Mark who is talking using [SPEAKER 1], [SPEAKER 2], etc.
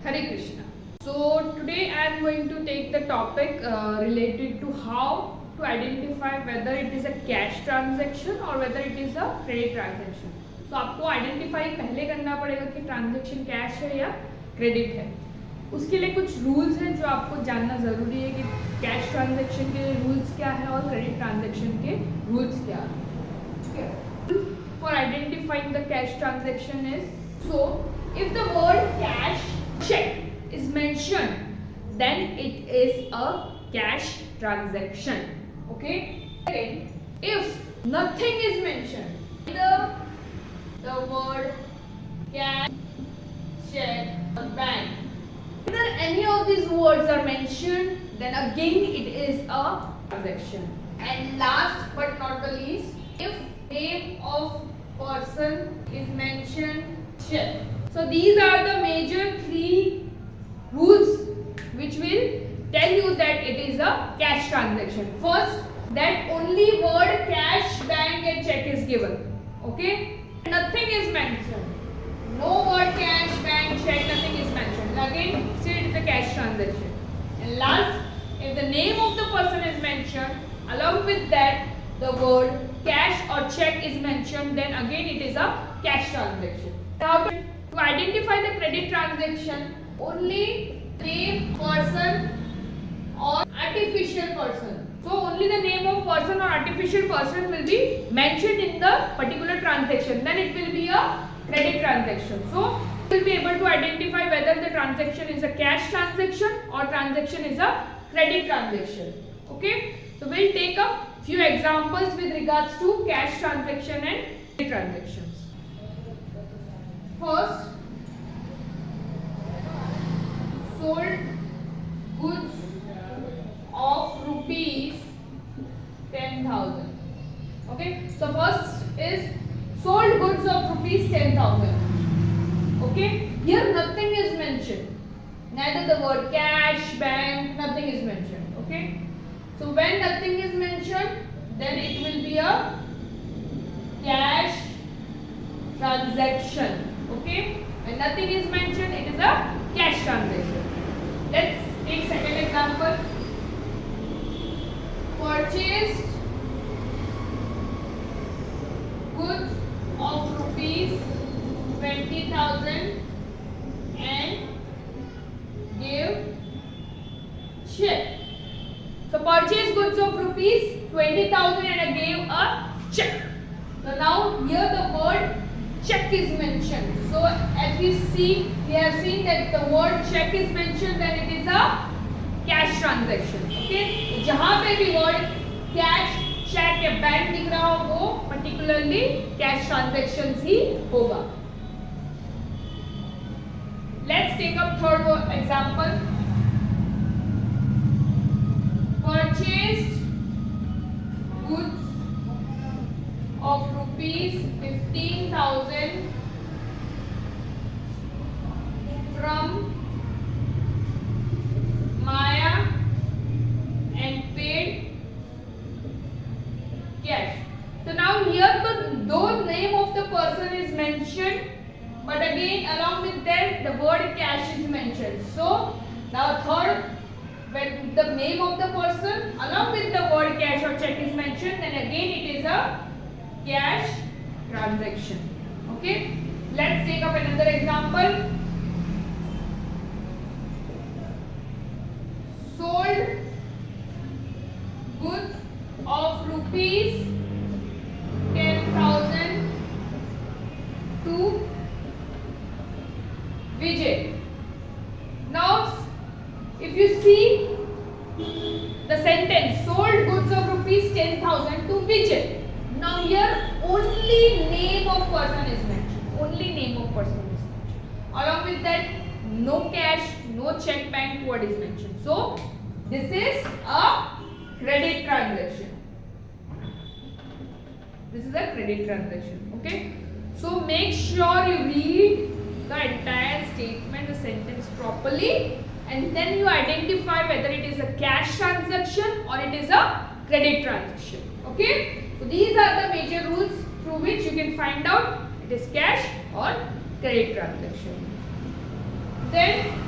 [SPEAKER 1] Hare Krishna. So today I am going to take the topic related to how to identify whether it is a cash transaction or whether it is a credit transaction. So आपको identify पहले करना पड़ेगा कि transaction cash है या credit है. उसके लिए कुछ रूल्स हैं जो आपको जानना ज़रूरी है कि कैश ट्रांजेक्शन के रूल्स क्या है और क्रेडिट ट्रांजेक्शन के रूल्स क्या है. For identifying the cash transaction is, so if the word cash check is mentioned, then it is a cash transaction. Okay? If nothing is mentioned, either the word cash, check, or bank, either any of these words are mentioned, then again it is a transaction. And last but not the least, if name of person is mentioned, check. So these are the major three rules which will tell you that it is a cash transaction. First, that only word cash, bank and check is given. Okay? Nothing is mentioned. No word cash, bank, check, nothing is mentioned. Again, see, it is a cash transaction. And last, if the name of the person is mentioned, along with that the word cash or check is mentioned, then again it is a cash transaction. Now to identify the credit transaction, only name, person or artificial person. So only the name of person or artificial person will be mentioned in the particular transaction. Then it will be a credit transaction. So we will be able to identify whether the transaction is a cash transaction or transaction is a credit transaction. Okay? So we'll take up few examples with regards to cash transaction and credit transactions. First, sold goods of rupees 10,000. Okay, so first is sold goods of rupees 10,000. Okay, here nothing is mentioned, neither the word cash, bank, nothing is mentioned. Okay, so when nothing is mentioned, then it will be a cash transaction. Okay, when nothing is mentioned, it is a cash transaction. Let's take second example. Purchased goods of rupees 20,000 and gave check. So purchased goods of rupees 20,000 and I gave a check. So now here the word check is mentioned. So as we see, we have seen that the word check is mentioned, then it is a cash transaction. Okay, जहाँ पे भी word cash, check या bank दिख रहा हो वो particularly cash transactions ही होगा. Let's take up third example. Purchased goods of rupees 15,000 from Maya and paid cash. So now here though name of the person is mentioned, but again along with that the word cash is mentioned. So now third, when the name of the person along with the word cash or check is mentioned, then again it is a cash transaction. Okay, let's take up another example. Sold goods of rupees 10,000 to Vijay. Now if you see the sentence, sold goods of rupees 10,000 to Vijay. Now here only name of person is mentioned. Only name of person is mentioned. Along with that, no cash, no check, bank word is mentioned. So this is a credit transaction. This is a credit transaction. Okay. So make sure you read the entire statement, the sentence properly, and then you identify whether it is a cash transaction or it is a credit transaction. Okay. So these are the major rules through which you can find out it is cash or credit transaction. Then